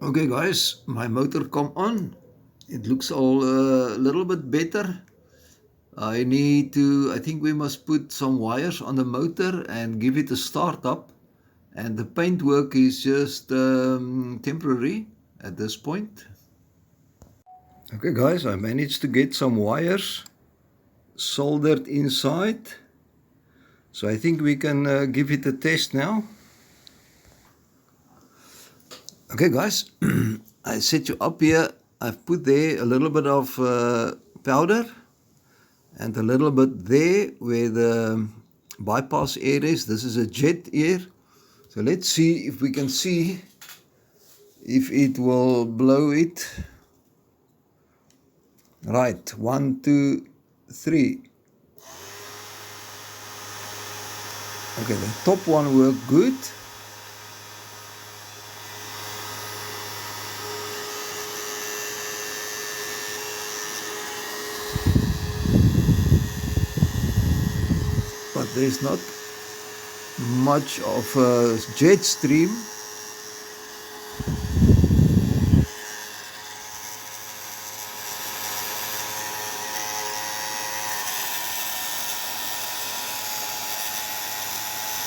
Okay guys, my motor come on. It looks all a little bit better. I think we must put some wires on the motor and give it a start up. And the paint work is just temporary at this point. Okay guys, I managed to get some wires soldered inside. So I think we can give it a test now. Okay guys, I set you up here. I've put there a little bit of powder and a little bit there where the bypass air is. This is a jet air. So let's see if we can see if it will blow it. Right, 1, 2, 3. Okay, the top one worked good. But there's not much of a jet stream.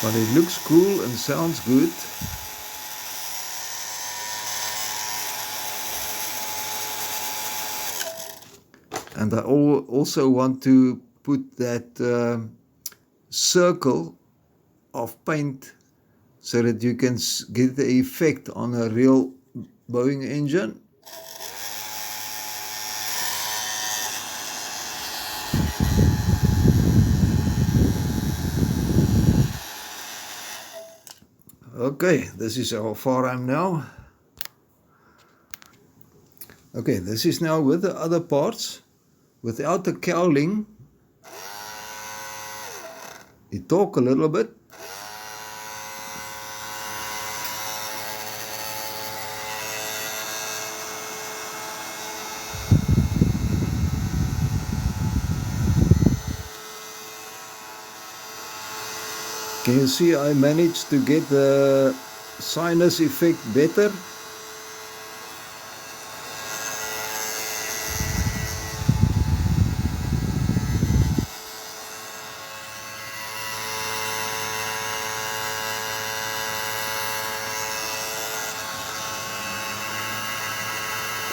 But it looks cool and sounds good. And I also want to put that circle of paint so that you can get the effect on a real Boeing engine. Okay, this is how far I'm now. Okay, this is now with the other parts, without the cowling. You talk a little bit. Can you see I managed to get the sinus effect better?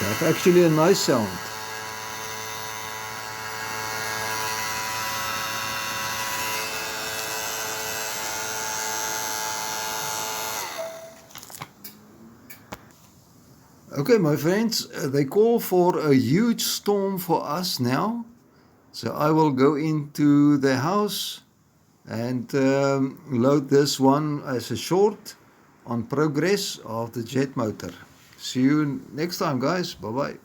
That's actually a nice sound. Okay, my friends, they call for a huge storm for us now. So I will go into the house and load this one as a short on progress of the jet motor. See you next time, guys. Bye-bye.